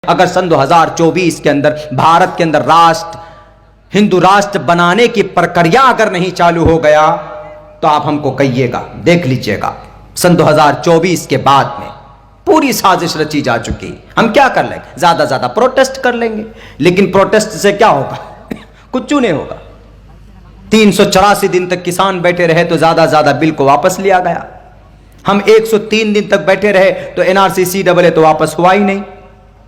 اگر سن 2024 کے اندر بھارت کے اندر ہندو راشٹر بنانے کی پرکریا اگر نہیں چالو ہو گیا تو آپ ہم کو کہیے گا، دیکھ لیجئے گا سن 2024 کے بعد میں پوری سازش رچی جا چکی. ہم کیا کر لیں گے؟ زیادہ زیادہ پروٹیسٹ کر لیں گے، لیکن پروٹیسٹ سے کیا ہوگا؟ کچھ نہیں ہوگا. 384 دن تک کسان بیٹھے رہے تو زیادہ بل کو واپس لیا گیا. ہم 103 دن تک بیٹھے رہے تو NRC CAA تو واپس ہوا ہی نہیں.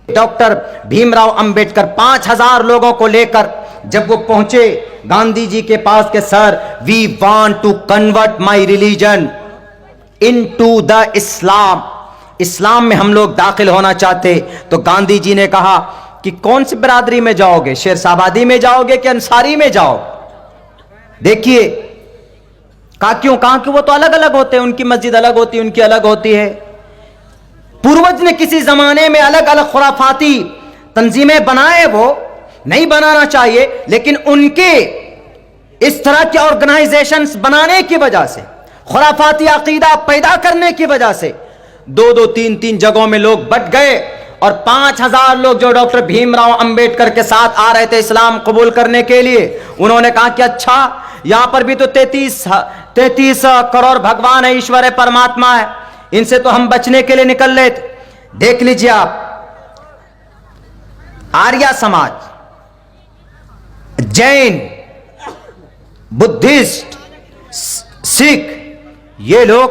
ڈاکٹر بھیم راؤ امبیڈکر 5000 لوگوں کو لے کر جب وہ پہنچے گاندھی جی کے پاس کہ sir we want to convert my religion into the Islam, اسلام میں ہم لوگ داخل ہونا چاہتے، تو گاندھی جی نے کہا کہ کون سی برادری میں جاؤ گے؟ شیر آبادی میں جاؤ گے کہ انصاری میں جاؤ؟ دیکھیے کہاں کہ وہ تو الگ الگ ہوتے ہیں، ان کی مسجد الگ ہوتی ہے، ان کی الگ ہوتی ہے. پوروج نے کسی زمانے میں الگ الگ خرافاتی تنظیمیں بنائے، وہ نہیں بنانا چاہیے، لیکن ان کے اس طرح کے آرگنائزیشنز بنانے کی وجہ سے، خرافاتی عقیدہ پیدا کرنے کی وجہ سے 2 3 جگہوں میں لوگ بٹ گئے، اور 5000 لوگ جو ڈاکٹر بھیم راؤ امبیڈکر کے ساتھ آ رہے تھے اسلام قبول کرنے کے لیے، انہوں نے کہا کہ اچھا یہاں پر بھی تو 33 کروڑ بھگوان ہے، ایشور ہے، پرماتما ہے، ان سے تو ہم بچنے کے لیے نکل رہے تھے. دیکھ لیجئے آپ، آریہ سماج، جین، بدھسٹ، سکھ، یہ لوگ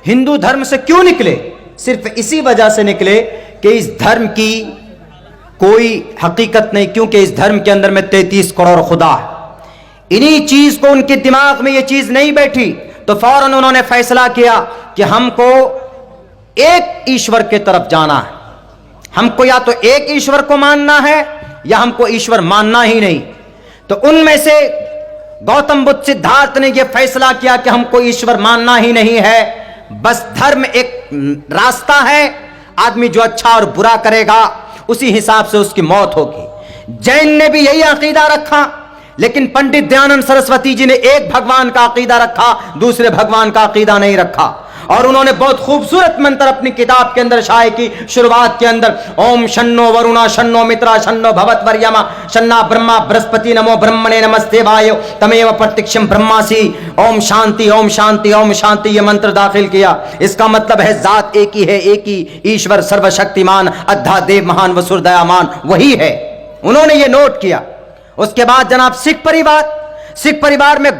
ہندو دھرم سے کیوں نکلے؟ صرف اسی وجہ سے نکلے کہ اس دھرم کی کوئی حقیقت نہیں، کیونکہ اس دھرم کے اندر میں 33 کروڑ خدا ہے. انہی چیز کو ان کے دماغ میں یہ چیز نہیں بیٹھی تو فوراً انہوں نے فیصلہ کیا کہ ہم کو ایک ایشور کے طرف جانا ہے. ہم کو یا تو ایک ایشور کو ماننا ہے یا ہم کو ایشور ماننا ہی نہیں. تو ان میں سے گوتم بدھ سدھارتھ نے یہ فیصلہ کیا کہ ہم کو ایشور ماننا ہی نہیں ہے، بس دھرم ایک راستہ ہے، آدمی جو اچھا اور برا کرے گا اسی حساب سے اس کی موت ہوگی. جین نے بھی یہی عقیدہ رکھا، لیکن پنڈت دیانند سرسوتی جی نے ایک بھگوان کا عقیدہ رکھا، دوسرے بھگوان کا عقیدہ نہیں رکھا. اور انہوں نے بہت خوبصورت منتر اپنی کتاب کے اندر شائع کی، شروعات کے اندر اوم شنو ورونا شنو مترا شنو بھوت وریما شنا برہما برہسپتی نمو برہمنے نمستے وایو تمیو پرتکشم برہماسی اوم شانتی اوم شانتی اوم شانتی، یہ منتر داخل کیا. اس کا مطلب ہے ذات ایک ہی ہے، ایک ہی ایشور سرو شکتیمان ادھا دیو مہان وسر دیامان، وہی ہے. انہوں نے یہ نوٹ کیا. اس کے بعد جناب سکھ پریوار میں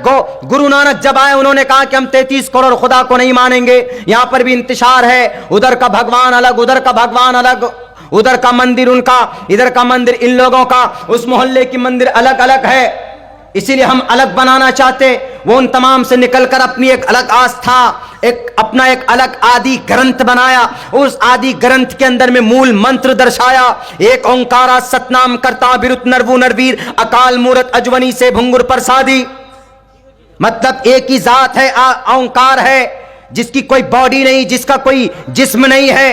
گرو نانک جب آئے، انہوں نے کہا کہ ہم 33 کروڑ خدا کو نہیں مانیں گے. یہاں پر بھی انتشار ہے، ادھر کا بھگوان الگ، ادھر کا بھگوان الگ، ادھر کا مندر ان کا، ادھر کا مندر ان لوگوں کا، اس محلے کی مندر الگ الگ ہے. اسی لیے ہم الگ بنانا چاہتے. وہ ان تمام سے نکل کر اپنی ایک الگ آستھا، اپنا ایک الگ آدی گرنتھ بنایا. اس آدی گرنتھ کے اندر میں مول منتر درشایا، ایک اومکارا ستنام کرتا برت نرو نرویر اکال مورت اجونی سے بھنگر پرسادی. مطلب ایک ہی ذات ہے، اومکار ہے، جس کی کوئی باڈی نہیں، جس کا کوئی جسم نہیں ہے،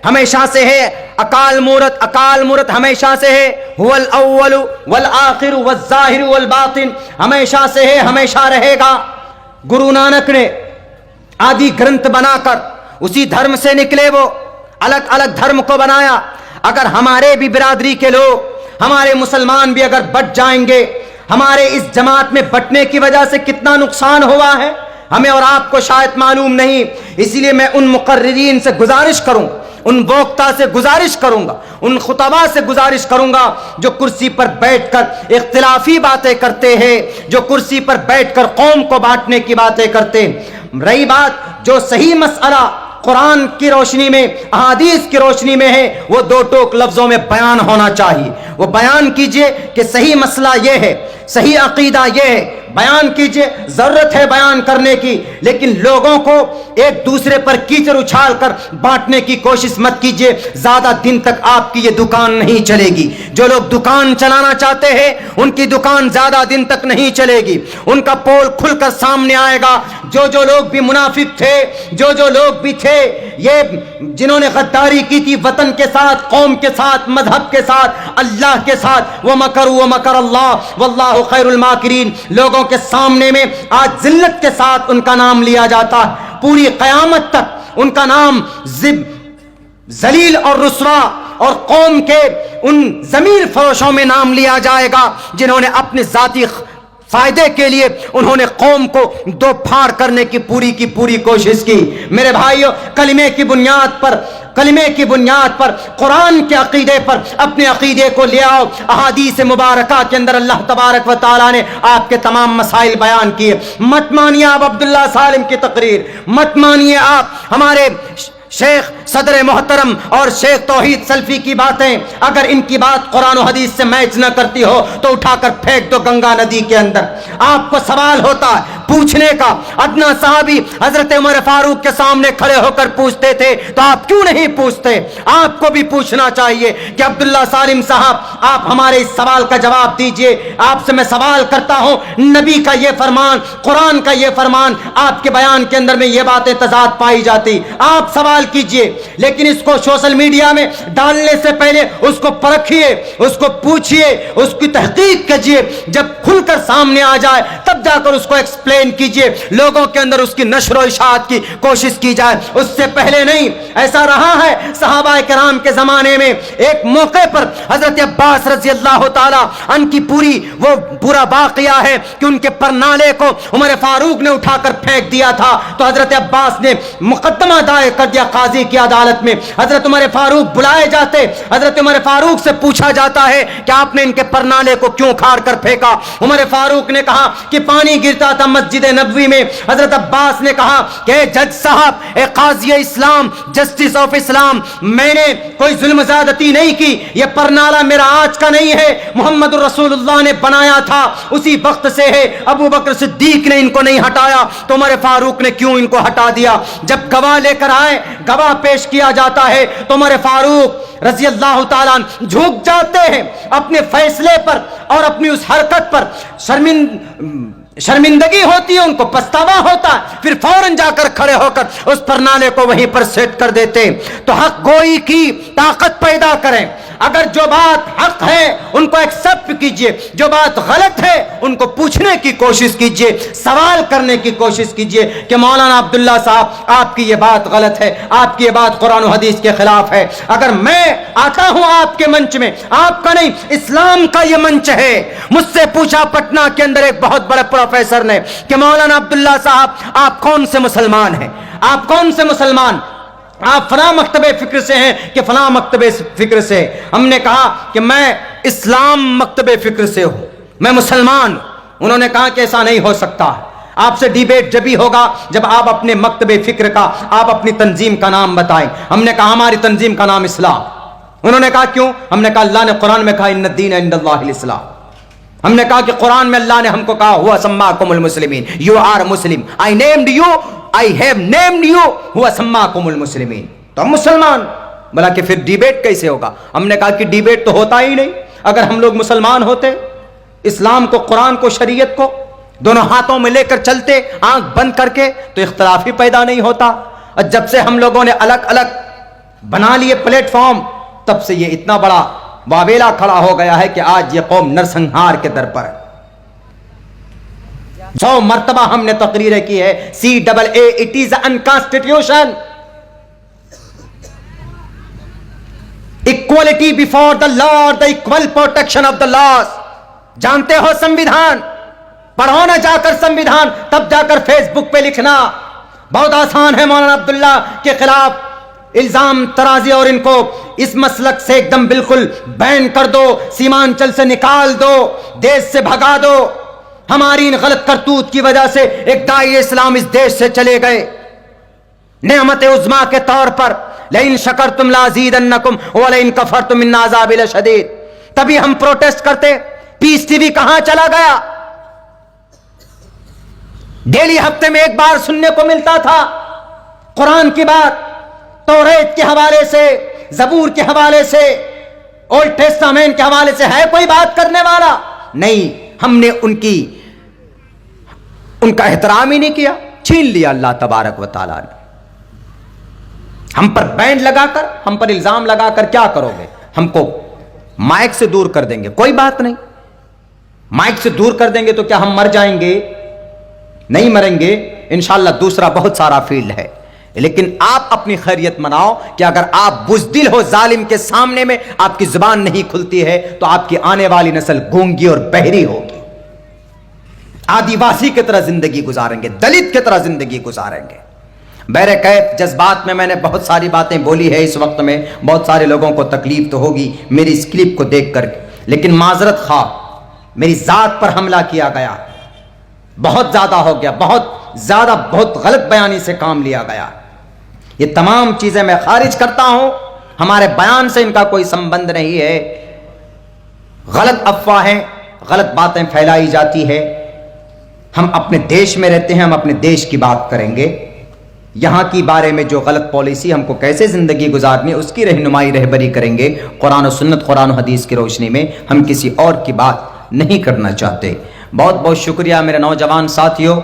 ہمیشہ سے ہے. اکال مورت ہمیشہ سے ہے. هو الاول والآخر والظاہر والباطن، ہمیشہ سے ہے، ہمیشہ رہے گا. گرو نانک نے آدی گرنتھ بنا کر اسی دھرم سے نکلے، وہ الگ الگ دھرم کو بنایا. اگر ہمارے بھی برادری کے لوگ، ہمارے مسلمان بھی اگر بٹ جائیں گے، ہمارے اس جماعت میں بٹنے کی وجہ سے کتنا نقصان ہوا ہے ہمیں اور آپ کو شاید معلوم نہیں. اسی لیے میں ان مقررین سے گزارش کروں، ان وقتا سے گزارش کروں گا، ان خطباء سے گزارش کروں گا جو کرسی پر بیٹھ کر اختلافی باتیں کرتے ہیں، جو کرسی پر بیٹھ کر قوم کو بانٹنے کی باتیں کرتے ہیں. رہی بات جو صحیح مسئلہ قرآن کی روشنی میں، احادیث کی روشنی میں ہے، وہ 2 ٹوک لفظوں میں بیان ہونا چاہیے. وہ بیان کیجئے کہ صحیح مسئلہ یہ ہے، صحیح عقیدہ یہ ہے، بیان کیجئے. ضرورت ہے بیان کرنے کی، لیکن لوگوں کو ایک دوسرے پر کیچڑ اچھال کر بانٹنے کی کوشش مت کیجئے. زیادہ دن تک آپ کی یہ دکان نہیں چلے گی. جو لوگ دکان چلانا چاہتے ہیں ان کی دکان زیادہ دن تک نہیں چلے گی، ان کا پول کھل کر سامنے آئے گا. جو لوگ بھی منافق تھے، جو لوگ بھی تھے یہ جنہوں نے غداری کی تھی وطن کے ساتھ، قوم کے ساتھ، مذہب کے ساتھ، اللہ کے ساتھ، وَمَكَرُوا وَمَكَرَ اللَّهُ وَاللَّهُ خَيْرُ الْمَاكِرِينَ، لوگوں کے سامنے میں آج ذلت کے ساتھ ان کا نام لیا جاتا ہے. پوری قیامت تک ان کا نام ذلیل اور رسوا اور قوم کے ان ضمیر فروشوں میں نام لیا جائے گا جنہوں نے اپنے ذاتی فائدے کے لیے انہوں نے قوم کو دو پھاڑ کرنے کی پوری کوشش کی۔ میرے بھائیو، کلمے کی بنیاد پر قرآن کے عقیدے پر اپنے عقیدے کو لے آؤ۔ احادیث مبارکہ کے اندر اللہ تبارک و تعالیٰ نے آپ کے تمام مسائل بیان کیے۔ مت مانیے آپ عبداللہ سالم کی تقریر، مت مانیے آپ ہمارے شیخ صدر محترم اور شیخ توحید سلفی کی باتیں۔ اگر ان کی بات قرآن و حدیث سے میچ نہ کرتی ہو تو اٹھا کر پھینک دو گنگا ندی کے اندر۔ آپ کو سوال ہوتا ہے پوچھنے کا، ادنا صحابی حضرت عمر فاروق کے سامنے کھڑے ہو کر پوچھتے تھے تو آپ کیوں نہیں پوچھتے؟ آپ کو بھی پوچھنا چاہیے کہ عبداللہ سالم صاحب آپ ہمارے اس سوال کا جواب دیجئے۔ آپ سے میں سوال کرتا ہوں، نبی کا یہ فرمان، قرآن کا یہ فرمان، آپ کے بیان کے اندر میں یہ باتیں تضاد پائی جاتی، آپ سوال کیجئے، لیکن اس کو سوشل میڈیا میں ڈالنے سے پہلے اس کو پرکھیے، اس کو پوچھیے، اس کی تحقیق کیجئے، جب کھل کر سامنے آ جائے تب جا کر اس کو ایکسپلین کیجئے، لوگوں کے اندر اس کی نشر و اشاعت کی کوشش کی جائے، اس سے پہلے نہیں۔ ایسا رہا ہے صحابہ کرام کے زمانے میں، ایک موقع پر حضرت عباس رضی اللہ تعالی عنہ کی پورا واقعہ ہے کہ ان کے پرنالے کو عمر فاروق نے اٹھا کر پھینک دیا تھا، تو حضرت عباس نے مقدمہ دائر کر دیا قاضی کی عدالت میں۔ حضرت عمر فاروق بلائے جاتے، حضرت عمر فاروق سے پوچھا جاتا ہے کہ آپ نے ان کے پرنالے کو کیوں کھاڑ کر پھینکا؟ عمر فاروق نے کہا کہ پانی گرتا تھا مسجد نبوی میں۔ حضرت عباس نے کہا کہ اے جج صاحب، اے قاضی اسلام، جسٹس آف اسلام، میں نے کوئی ظلم زیادتی نہیں کی، یہ پرنالہ میرا آج کا نہیں ہے، محمد رسول اللہ نے بنایا تھا، اسی وقت سے ہے، ابو بکر صدیق نے ان کو نہیں ہٹایا، تو عمر فاروق نے کیوں ان کو ہٹا دیا؟ جب گواہ لے کر آئے، گواہ پیش کیا جاتا ہے تو عمر فاروق رضی اللہ تعالیٰ جھک جاتے ہیں اپنے فیصلے پر اور اپنی اس حرکت پر، شرمندگی ہوتی ہے، ان کو پچھتاوا ہوتا ہے، پھر فوراً جا کر کھڑے ہو کر اس پرنالے کو وہیں پر سیٹ کر دیتے۔ تو حق گوئی کی طاقت پیدا کریں، اگر جو بات حق ہے ان کو ایکسپٹ کیجئے، جو بات غلط ہے ان کو پوچھنے کی کوشش کیجئے، سوال کرنے کی کوشش کیجئے کہ مولانا عبداللہ صاحب آپ کی یہ بات غلط ہے، آپ کی یہ بات قرآن و حدیث کے خلاف ہے۔ اگر میں آتا ہوں آپ کے منچ میں، آپ کا نہیں، اسلام کا یہ منچ ہے، مجھ سے پوچھا پٹنہ کے اندر ایک بہت بڑے پروفیسر نے کہ مولانا عبداللہ صاحب آپ کون سے مسلمان ہیں؟ آپ کون سے مسلمان؟ آپ فلاں مکتب فکر سے ہیں کہ فلاں مکتب فکر سے؟ ہم نے کہا کہ میں اسلام مکتب فکر سے ہوں، میں مسلمان ہوں۔ انہوں نے کہا کہ ایسا نہیں ہو سکتا، آپ سے ڈیبیٹ جب ہی ہوگا جب آپ اپنے مکتب فکر کا، آپ اپنی تنظیم کا نام بتائیں۔ ہم نے کہا ہماری تنظیم کا نام اسلام۔ انہوں نے کہا کیوں؟ ہم نے کہا اللہ نے قرآن میں کہا ان الدین عند اللہ الاسلام۔ ہم نے کہا کہ قرآن میں اللہ نے ہم کو کہا ہوا سماکم المسلمین، you are Muslim, I named you, I have named you, ہوا سماکم المسلمین، تو ہم مسلمان۔ بلا کہ پھر ڈیبیٹ کیسے ہوگا؟ ہم نے کہا کہ ڈیبیٹ تو ہوتا ہی نہیں، اگر ہم لوگ مسلمان ہوتے، اسلام کو، قرآن کو، شریعت کو دونوں ہاتھوں میں لے کر چلتے آنکھ بند کر کے، تو اختلاف ہی پیدا نہیں ہوتا۔ اور جب سے ہم لوگوں نے الگ الگ بنا لیے پلیٹ فارم، تب سے یہ اتنا بڑا واویلا کھڑا ہو گیا ہے کہ آج یہ قوم نرسنہار کے در پر ہے۔ 100 مرتبہ ہم نے تقریریں کی ہے، CAA it is unconstitution، equality before the law، the equal protection of the laws۔ جانتے ہو سنویدھان، پڑھو نہ جا کر سنویدھان، تب جا کر فیس بک پہ لکھنا۔ بہت آسان ہے مولانا عبداللہ کے خلاف الزام ترازی اور ان کو اس مسلک سے ایک دم بالکل بین کر دو، سیمانچل سے نکال دو، دیش سے بھگا دو۔ ہماری ان غلط کرتوت کی وجہ سے ایک داعی اسلام اس دیش سے چلے گئے نعمت عظما کے طور پر، لئن شکرتم لازیدنکم ولئن کفرتم ان عذابی لشدید۔ تبھی ہم پروٹیسٹ کرتے۔ پیس ٹی وی کہاں چلا گیا؟ ڈیلی ہفتے میں ایک بار سننے کو ملتا تھا قرآن کی بات، توریت کے حوالے سے، زبور کے حوالے سے، اولڈ ٹیسٹامنٹ کے حوالے سے ہے کوئی بات کرنے والا؟ نہیں، ہم نے ان کا احترام ہی نہیں کیا، چھین لیا اللہ تبارک و تعالیٰ نے۔ ہم پر بین لگا کر، ہم پر الزام لگا کر کیا کرو گے؟ ہم کو مائک سے دور کر دیں گے، کوئی بات نہیں، مائک سے دور کر دیں گے تو کیا ہم مر جائیں گے؟ نہیں مریں گے، انشاءاللہ دوسرا بہت سارا فیلڈ ہے، لیکن آپ اپنی خیریت مناؤ کہ اگر آپ بزدل ہو ظالم کے سامنے میں آپ کی زبان نہیں کھلتی ہے تو آپ کی آنے والی نسل گونگی اور بہری ہوگی، آدیواسی کی طرح زندگی گزاریں گے، دلت کی طرح زندگی گزاریں گے۔ بہرکیف جذبات میں نے بہت ساری باتیں بولی ہے، اس وقت میں بہت سارے لوگوں کو تکلیف تو ہوگی میری اس کلپ کو دیکھ کر کے، لیکن معذرت خواہ میری ذات پر حملہ کیا گیا، بہت زیادہ ہو گیا، بہت غلط بیانی سے کام لیا گیا۔ یہ تمام چیزیں میں خارج کرتا ہوں، ہمارے بیان سے ان کا کوئی سمبند نہیں ہے۔ غلط افواہیں، غلط باتیں پھیلائی جاتی ہے۔ ہم اپنے دیش میں رہتے ہیں، ہم اپنے دیش کی بات کریں گے، یہاں کی بارے میں جو غلط پالیسی ہم کو کیسے زندگی گزارنی اس کی رہبری کریں گے قرآن و سنت، قرآن و حدیث کی روشنی میں۔ ہم کسی اور کی بات نہیں کرنا چاہتے۔ بہت بہت شکریہ میرے نوجوان ساتھیوں،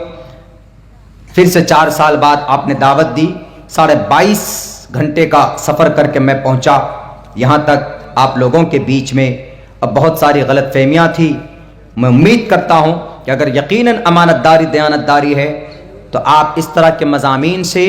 پھر سے 4 سال بعد آپ نے دعوت دی، 22.5 گھنٹے کا سفر کر کے میں پہنچا یہاں تک آپ لوگوں کے بیچ میں۔ اب بہت ساری غلط فہمیاں تھی، میں امید کرتا ہوں کہ اگر یقیناً امانت داری دیانت داری ہے تو آپ اس طرح کے مضامین سے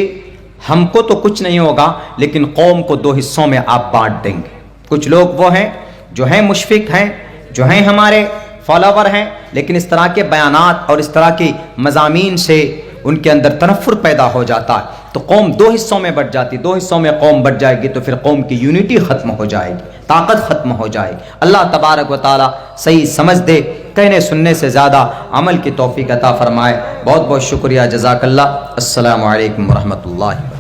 ہم کو تو کچھ نہیں ہوگا، لیکن قوم کو 2 حصوں میں آپ بانٹ دیں گے۔ کچھ لوگ وہ ہیں جو ہیں مشفق ہیں، جو ہیں ہمارے فالوور ہیں، لیکن اس طرح کے بیانات اور اس طرح کے مضامین سے ان کے اندر تنفر پیدا ہو جاتا ہے تو قوم 2 حصوں میں بٹ جاتی، 2 حصوں میں قوم بٹ جائے گی تو پھر قوم کی یونٹی ختم ہو جائے گی، طاقت ختم ہو جائے گی۔ اللہ تبارک و تعالی صحیح سمجھ دے، کہنے سننے سے زیادہ عمل کی توفیق عطا فرمائے۔ بہت بہت شکریہ، جزاک اللہ۔ السلام علیکم ورحمۃ اللہ۔